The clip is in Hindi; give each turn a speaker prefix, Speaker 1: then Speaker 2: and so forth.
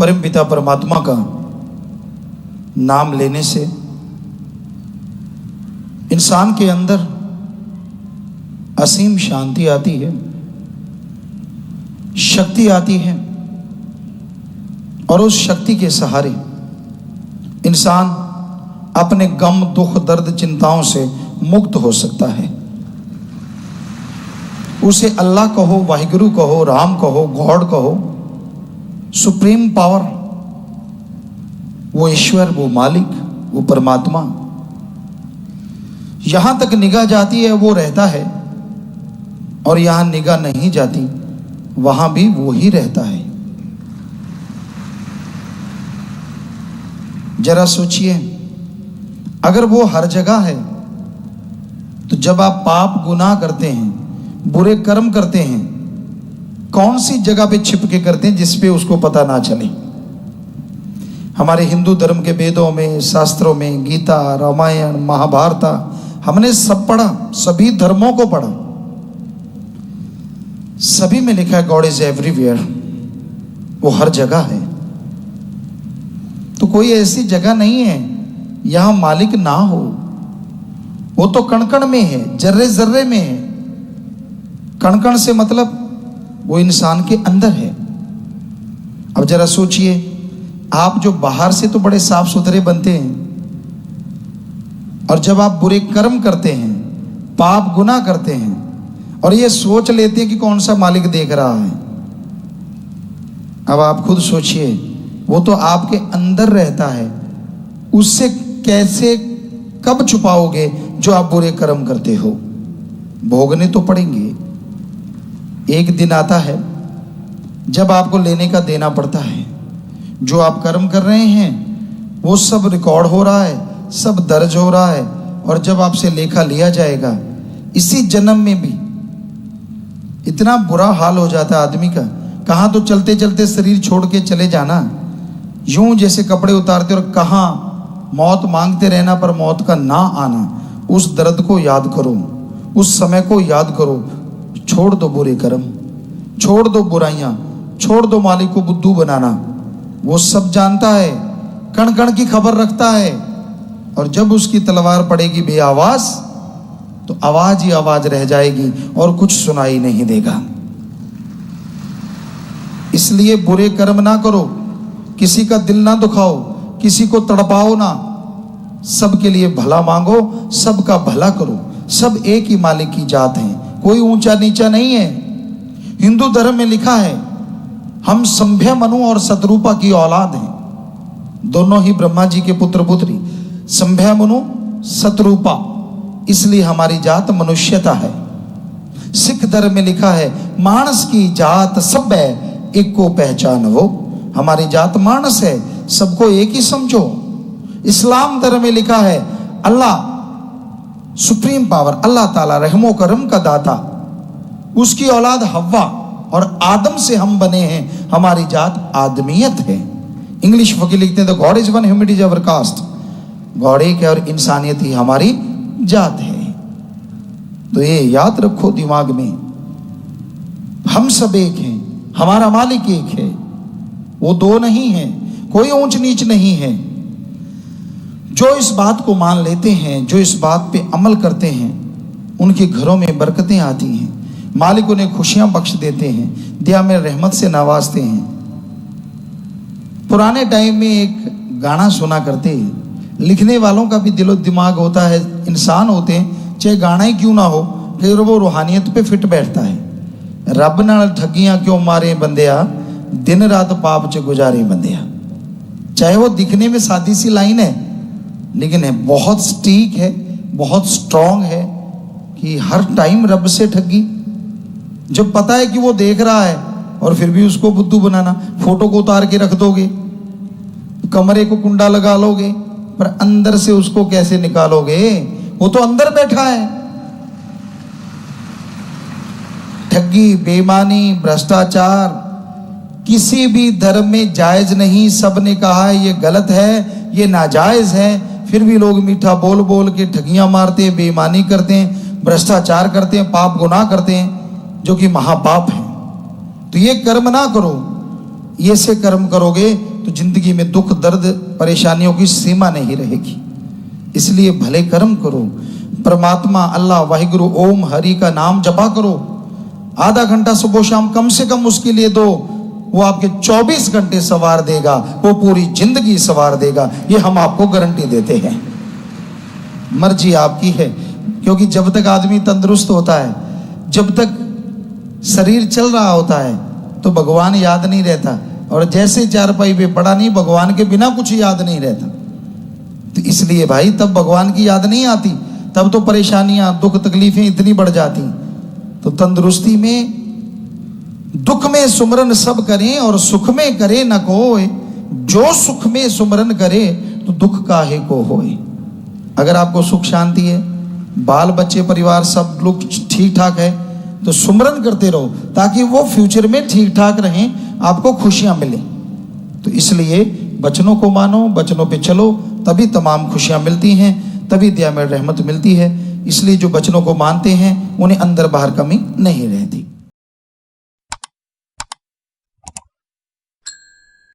Speaker 1: परमपिता परमात्मा का नाम लेने से इंसान के अंदर असीम शांति आती है, शक्ति आती है, और उस शक्ति के सहारे इंसान अपने गम, दुख, दर्द, चिंताओं से मुक्त हो सकता है। उसे अल्लाह कहो, वाहिगुरु कहो, राम कहो, गॉड कहो, सुप्रीम पावर, वो ईश्वर, वो मालिक, वो परमात्मा, यहां तक निगाह जाती है वो रहता है, और यहां निगाह नहीं जाती वहां भी वो ही रहता है। जरा सोचिए, अगर वो हर जगह है तो जब आप पाप गुनाह करते हैं, बुरे कर्म करते हैं, कौन सी जगह पे छिप के करते हैं जिस पे उसको पता ना चले? हमारे हिंदू धर्म के वेदों में, शास्त्रों में, गीता, रामायण, महाभारत, हमने सब पढ़ा, सभी धर्मों को पढ़ा, सभी में लिखा है गॉड इज एवरीवेयर, वो हर जगह है। तो कोई ऐसी जगह नहीं है यहां मालिक ना हो, वो तो कण कण में है, जर्रे जर्रे में है। कण कण से मतलब वो इंसान के अंदर है। अब जरा सोचिए, आप जो बाहर से तो बड़े साफ सुथरे बनते हैं, और जब आप बुरे कर्म करते हैं, पाप गुनाह करते हैं, और ये सोच लेते हैं कि कौन सा मालिक देख रहा है, अब आप खुद सोचिए, वो तो आपके अंदर रहता है, उससे कैसे कब छुपाओगे जो आप बुरे कर्म करते हो? भोगने तो पड़ेंगे। एक दिन आता है जब आपको लेने का देना पड़ता है। जो आप कर्म कर रहे हैं वो सब रिकॉर्ड हो रहा है, सब दर्ज हो रहा है, और जब आपसे लेखा लिया जाएगा, इसी जन्म में भी इतना बुरा हाल हो जाता है आदमी का। कहाँ तो चलते चलते शरीर छोड़ के चले जाना, यूं जैसे कपड़े उतारते, और कहाँ मौत मांगते रहना पर मौत का ना आना। उस दर्द को याद करो, उस समय को याद करो। छोड़ दो बुरे कर्म, छोड़ दो बुराइयां, छोड़ दो मालिक को बुद्धू बनाना। वो सब जानता है, कण कण की खबर रखता है, और जब उसकी तलवार पड़ेगी बेआवाज, तो आवाज ही आवाज रह जाएगी और कुछ सुनाई नहीं देगा। इसलिए बुरे कर्म ना करो, किसी का दिल ना दुखाओ, किसी को तड़पाओ ना, सबके लिए भला मांगो, सबका भला करो। सब एक ही मालिक की जात हैं, कोई ऊंचा नीचा नहीं है। हिंदू धर्म में लिखा है हम संभ्य मनु और शतरूपा की औलाद हैं, दोनों ही ब्रह्मा जी के पुत्र पुत्री, संभ्य मनु, शतरूपा, इसलिए हमारी जात मनुष्यता है। सिख धर्म में लिखा है मानस की जात सब है, एक को पहचान हो। हमारी जात मानस है, सबको एक ही समझो। इस्लाम धर्म में लिखा है अल्लाह सुप्रीम पावर, अल्लाह ताला रहमो करम का दाता, उसकी औलाद हव्वा, और आदम से हम बने हैं, हमारी जात आदमियत है। इंग्लिश फकीर लिखते हैं the god is one, humanity is our caste. God एक है और इंसानियत ही हमारी जात है। तो ये याद रखो दिमाग में, हम सब एक हैं, हमारा मालिक एक है, वो दो नहीं है, कोई ऊंच नीच नहीं है। जो इस बात को मान लेते हैं, जो इस बात पे अमल करते हैं, उनके घरों में बरकतें आती हैं, मालिक उन्हें खुशियां बख्श देते हैं, दया में रहमत से नवाजते हैं। पुराने टाइम में एक गाना सुना करते हैं, लिखने वालों का भी दिलो दिमाग होता है, इंसान होते हैं, चाहे गाना ही क्यों ना हो, फिर वो रूहानियत पे फिट बैठता है। रब नाल ठगियां क्यों मारे बंदिया, दिन रात पाप च गुजारे बंदिया। चाहे वो दिखने में सादी सी लाइन है, लेकिन है बहुत स्टीक है, बहुत स्ट्रांग है, कि हर टाइम रब से ठगी। जब पता है कि वो देख रहा है और फिर भी उसको बुद्धू बनाना, फोटो को उतार के रख दोगे, कमरे को कुंडा लगा लोगे, पर अंदर से उसको कैसे निकालोगे? वो तो अंदर बैठा है। ठगी, बेईमानी, भ्रष्टाचार किसी भी धर्म में जायज नहीं। सब ने कहा है ये गलत है, ये नाजायज है, फिर भी लोग मीठा बोल बोल के ठगियां मारते हैं, बेईमानी करते हैं, भ्रष्टाचार करते हैं, पाप गुनाह करते हैं, जो कि महापाप है। तो ये कर्म ना करो, ये से कर्म करोगे तो जिंदगी में दुख दर्द परेशानियों की सीमा नहीं रहेगी। इसलिए भले कर्म करो, परमात्मा अल्लाह वाहिगुरु ओम हरि का नाम जपा करो। आधा घंटा सुबह शाम कम से कम उसके लिए दो, वो आपके 24 घंटे सवार देगा, वो पूरी जिंदगी सवार देगा। ये हम आपको गारंटी देते हैं। मर्जी आपकी है, क्योंकि जब तक आदमी तंदुरुस्त होता है, जब तक शरीर चल रहा होता है, तो भगवान याद नहीं रहता। और जैसे चारपाई पे पड़ा नहीं, भगवान के बिना कुछ याद नहीं रहता। तो इसलिए भाई तब भगवान की याद नहीं आती, तब तो परेशानियां दुख तकलीफें इतनी बढ़ जाती। तो तंदुरुस्ती में दुख में सुमरन सब करें और सुख में करे न कोय, जो सुख में सुमरन करे तो दुख काहे को होए। अगर आपको सुख शांति है, बाल बच्चे परिवार सब लोग ठीक ठाक है, तो सुमरन करते रहो ताकि वो फ्यूचर में ठीक ठाक रहें, आपको खुशियां मिलें। तो इसलिए बचनों को मानो, बचनों पे चलो, तभी तमाम खुशियां मिलती हैं, तभी दया में रहमत मिलती है। इसलिए जो बचनों को मानते हैं उन्हें अंदर बाहर कमी नहीं रहती।